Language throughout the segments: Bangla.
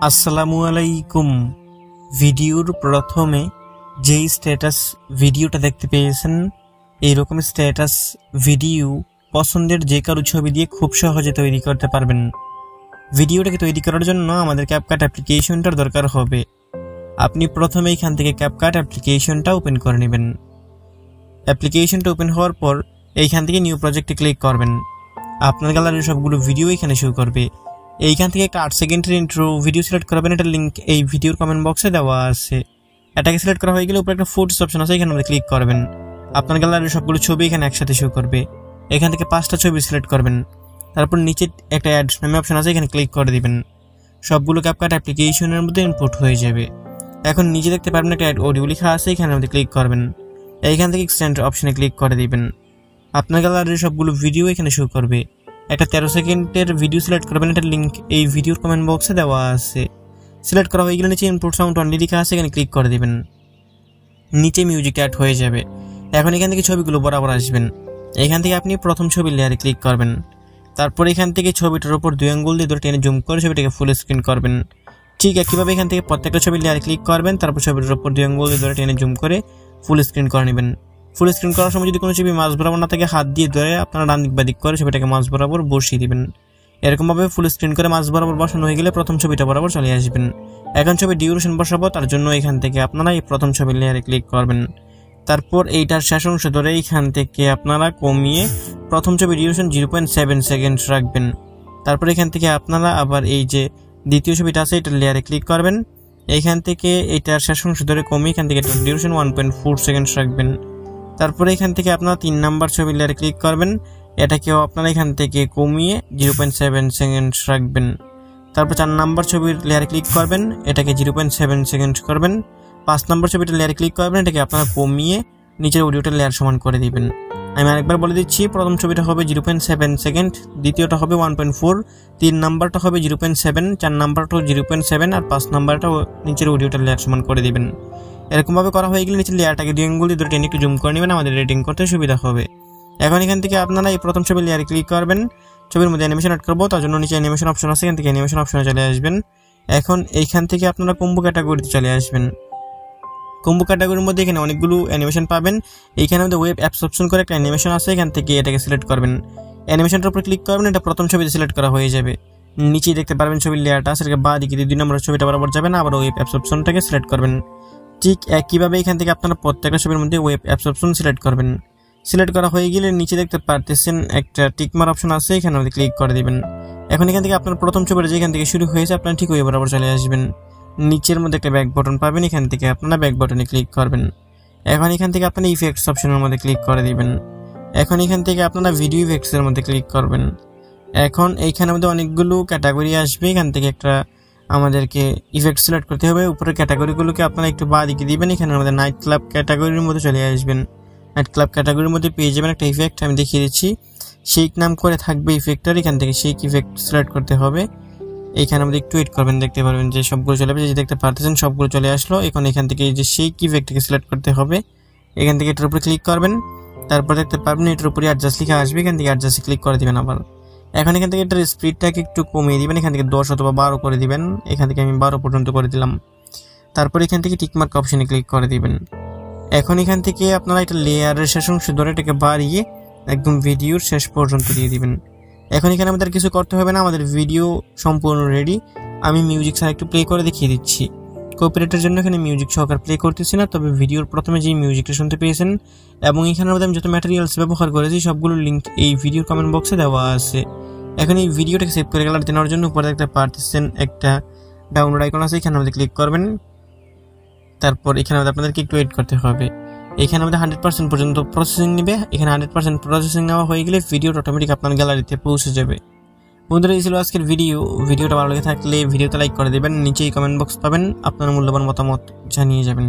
আসসালামু আলাইকুম। ভিডিওর প্রথমে যেই স্ট্যাটাস ভিডিওটা দেখতে পেয়েছেন, এইরকম স্ট্যাটাস ভিডিও পছন্দের যে কারো ছবি দিয়ে খুব সহজে তৈরি করতে পারবেন। ভিডিওটাকে তৈরি করার জন্য আমাদের ক্যাপকাট অ্যাপ্লিকেশনটার দরকার হবে। আপনি প্রথমে এখান থেকে ক্যাপকাট অ্যাপ্লিকেশনটা ওপেন করে নেবেন। অ্যাপ্লিকেশনটা ওপেন হওয়ার পর এইখান থেকে নিউ প্রজেক্টে ক্লিক করবেন। আপনার গ্যালারির সবগুলো ভিডিও এখানে শো করবে। এইখান থেকে একটা 8 সেকেন্ডের ইন্ট্রো ভিডিও সিলেক্ট করবেন। এটার লিঙ্ক এই ভিডিওর কমেন্ট বক্সে দেওয়া আছে। এটাকে সিলেক্ট করা হয়ে গেলে উপরে একটা ফটোস অপশন আছে, এখানে ক্লিক করবেন। আপনার গ্যালারির সবগুলো ছবি এখানে একসাথে শো করবে। এখান থেকে 5টা ছবি সিলেক্ট করবেন। তারপর নিচে একটা অ্যাড নামে অপশন আছে, এখানে ক্লিক করে দিবেন। সবগুলো ক্যাপকাট অ্যাপ্লিকেশনের মধ্যে ইনপুট হয়ে যাবে। এখন নিচে দেখতে পারবেন একটা অ্যাড অডিও লেখা আছে, এখানে মধ্যে ক্লিক করবেন। এইখান থেকে এক্সটেন্ড অপশনে ক্লিক করে দিবেন। আপনার গ্যালারির সবগুলো ভিডিও এখানে শো করবে। একটা 13 সেকেন্ডের ভিডিও সিলেক্ট করবেন। এটার লিঙ্ক এই ভিডিওর কমেন্ট বক্সে দেওয়া আছে। সিলেক্ট করা হয়ে গেলে নিচে ইনপুট সাউন্ড অনলি লেখা আছে, এখানে ক্লিক করে দিবেন। নিচে মিউজিক অ্যাড হয়ে যাবে। এখন এখান থেকে ছবিগুলো বরাবর আসবেন। এখান থেকে আপনি প্রথম ছবির লেয়ারে ক্লিক করবেন। তারপর এখান থেকে ছবিটার উপর 2 আঙ্গুল দিয়ে ধরে টেনে জুম করে ছবিটাকে ফুল স্ক্রিন করবেন। ঠিক একইভাবে এখান থেকে প্রত্যেকটা ছবির লেয়ারে ক্লিক করবেন। তারপর ছবিটার উপর 2 আঙ্গুল দিয়ে ধরে টেনে জুম করে ফুল স্ক্রিন করে নেবেন। ফুল স্ক্রিন করার সময় যদি কোনো ছবি মাঝ বরাবর না থাকে, হাত দিয়ে ধরে আপনারা ডান দিক বা দিক করে ছবিটাকে মাঝ বরাবর বসিয়ে দিবেন। এরকমভাবে ফুল স্ক্রিন করে মাঝ বরাবর বসানো হয়ে গেলে প্রথম ছবিটা বরাবর চলে আসবেন। এখন ছবি ডিউরেশন বসাবো, তার জন্য এখান থেকে আপনারা এই প্রথম ছবির লেয়ারে ক্লিক করবেন। তারপর এইটার শেষ অংশ ধরে এইখান থেকে আপনারা কমিয়ে প্রথম ছবি ডিউরেশন 0.7 সেকেন্ড রাখবেন। তারপর এখান থেকে আপনারা আবার এই যে দ্বিতীয় ছবিটা আছে এটার লেয়ারে ক্লিক করবেন। এইখান থেকে এইটার শেষ অংশ ধরে কমিয়ে এখান থেকে ডিউরেশন 1.4 সেকেন্ড রাখবেন। তারপরে এখান থেকে আপনারা 3 নাম্বার ছবির লেয়ারে ক্লিক করবেন। এটাকেও আপনারা এখান থেকে কমিয়ে 0.7 সেকেন্ড রাখবেন। তারপর 4 নাম্বার ছবির লেয়ারে ক্লিক করবেন। এটাকে 0.7 সেকেন্ড করবেন। 5 নাম্বার ছবিটার লেয়ারে ক্লিক করবেন। এটাকে আপনারা কমিয়ে নিচের অডিওটার লেয়ার সমান করে দিবেন। আমি আরেকবার বলে দিচ্ছি, প্রথম ছবিটা হবে 0.7 সেকেন্ড, দ্বিতীয়টা হবে 1.4, 3 নাম্বারটা হবে 0.7, 4 নাম্বারটাও 0.7 আর 5 নাম্বারটাও নিচের অডিওটার লেয়ার সমান করে দিবেন। এরকমভাবে করা হয়ে গেলে নিচের লেয়ারটাকে 2 আঙ্গুল দিয়ে ধরে টেনে একটু জুম করে নেবেন, আমাদের রেটিং করতে সুবিধা হবে। এখন এখান থেকে আপনারা এই প্রথম ছবির লেয়ারে ক্লিক করবেন। ছবির মধ্যে অ্যানিমেশন অ্যাড করবো, তার জন্য নিচে অ্যানিমেশন অপশন আছে, এখান থেকে অ্যানিমেশন অপশনে চলে আসবেন। এখন এইখান থেকে আপনারা কম্বো ক্যাটাগরিতে চলে আসবেন। কম্বো ক্যাটাগরির মধ্যে এখানে অনেকগুলো অ্যানিমেশন পাবেন। এইখানে মধ্যে ওয়েব অ্যাপস অপশন করে একটা অ্যানিমেশন আছে, এখান থেকে এটাকে সিলেক্ট করবেন। অ্যানিমেশনটার উপর ক্লিক করবেন, এটা প্রথম ছবিতে সিলেক্ট করা হয়ে যাবে। নিচেই দেখতে পারবেন ছবির লেয়ারটা আছে, বাঁ দিকে 2 নম্বরের ছবিটা বরাবর যাবেন, আবার ওয়েব অ্যাপস অপশনটাকে সিলেক্ট করবেন। ঠিক একইভাবে এখান থেকে আপনারা প্রত্যেকটা ছবির মধ্যে ওয়েব অ্যাপস অপশন সিলেক্ট করবেন। সিলেক্ট করা হয়ে গেলে নিচে দেখতে পারতেছেন একটা টিকমার অপশন আছে, এখানে মধ্যে ক্লিক করে দিবেন। এখন এখান থেকে আপনার প্রথম ছবিটা যেখান থেকে শুরু হয়েছে আপনারা ঠিক ওই বরাবর চলে আসবেন। নিচের মধ্যে একটা ব্যাক বাটন পাবেন, এখান থেকে আপনারা ব্যাক বাটনে ক্লিক করবেন। এখন এখান থেকে আপনারা ইফেক্টস অপশনের মধ্যে ক্লিক করে দিবেন। এখন এখান থেকে আপনারা ভিডিও ইফেক্টসের মধ্যে ক্লিক করবেন। এখন এইখানের মধ্যে অনেকগুলো ক্যাটাগরি আসবে, এখান থেকে একটা আমাদেরকে ইফেক্ট সিলেক্ট করতে হবে। উপরের ক্যাটাগরিগুলোকে আপনারা একটু বাঁ দিকে দিবেন। এখানের মধ্যে নাইট ক্লাব ক্যাটাগরির মধ্যে চলে আসবেন। নাইট ক্লাব ক্যাটাগরির মধ্যে পেয়ে যাবেন একটা ইফেক্ট, আমি দেখিয়ে দিচ্ছি। শেক নাম করে থাকবে ইফেক্টটার, এখান থেকে শেক ইফেক্ট সিলেক্ট করতে হবে। এইখানে আমাদের একটু ওয়েট করবেন, দেখতে পারবেন যে সবগুলো চলে আসবে। যে দেখতে পারতেছেন সবগুলো চলে আসলো। এখন এখান থেকে এই যে শেক ইফেক্টটাকে সিলেক্ট করতে হবে, এখান থেকে এটার উপরে ক্লিক করবেন। তারপর দেখতে পারবেন এটার উপরে অ্যাডজাস্ট লেখা আসবে, এখান থেকে অ্যাডজাস্টে ক্লিক করে দিবেন। আবার এখন এখান থেকে এটার স্পিডটাকে একটু কমিয়ে দিবেন, এখান থেকে 10 অথবা 12 করে দিবেন। এখান থেকে আমি 12 পর্যন্ত করে দিলাম। তারপর এখান থেকে টিকমার্ক অপশনে ক্লিক করে দিবেন। এখন এখান থেকে আপনারা এটা লেয়ারের শেষ অংশ ধরে এটাকে বাড়িয়ে একদম ভিডিওর শেষ পর্যন্ত দিয়ে দিবেন। এখন এখানে আমাদের কিছু করতে হবে না, আমাদের ভিডিও সম্পূর্ণ রেডি। আমি মিউজিক ছাড়া একটু প্লে করে দেখিয়ে দিচ্ছি। কপিরাইটের জন্য এখানে মিউজিক সহকার প্লে করতেছি না, তবে ভিডিওর প্রথমে যে মিউজিকটা শুনতে পেয়েছেন এবং এখানের মধ্যে আমি যত ম্যাটেরিয়ালস ব্যবহার করেছি সবগুলো লিঙ্ক এই ভিডিওর কমেন্ট বক্সে দেওয়া আছে। এখন এই ভিডিওটাকে সেভ করে গ্যালারিতে নেওয়ার জন্য উপরে দেখতে পারতেছেন একটা ডাউনলোড আইকন আছে, এখানে মধ্যে ক্লিক করবেন। তারপর এখানে মধ্যে আপনাদেরকে একটু ওয়েট করতে হবে। এখানে আমাদের 100% পর্যন্ত প্রসেসিং নেবে। এখানে 100% প্রসেসিং নেওয়া হয়ে গেলে ভিডিওটা অটোমেটিক আপনার গ্যালারিতে পৌঁছে যাবে। বন্ধুরা, এই ছিল আজকের ভিডিওটা ভালো লেগে থাকলে ভিডিওতে লাইক করে দেবেন, নিচেই কমেন্ট বক্স পাবেন, আপনার মূল্যবান মতামত জানিয়ে যাবেন।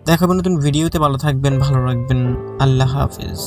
দেখা হবে নতুন ভিডিওতে। ভালো থাকবেন, ভালো রাখবেন। আল্লাহ হাফেজ।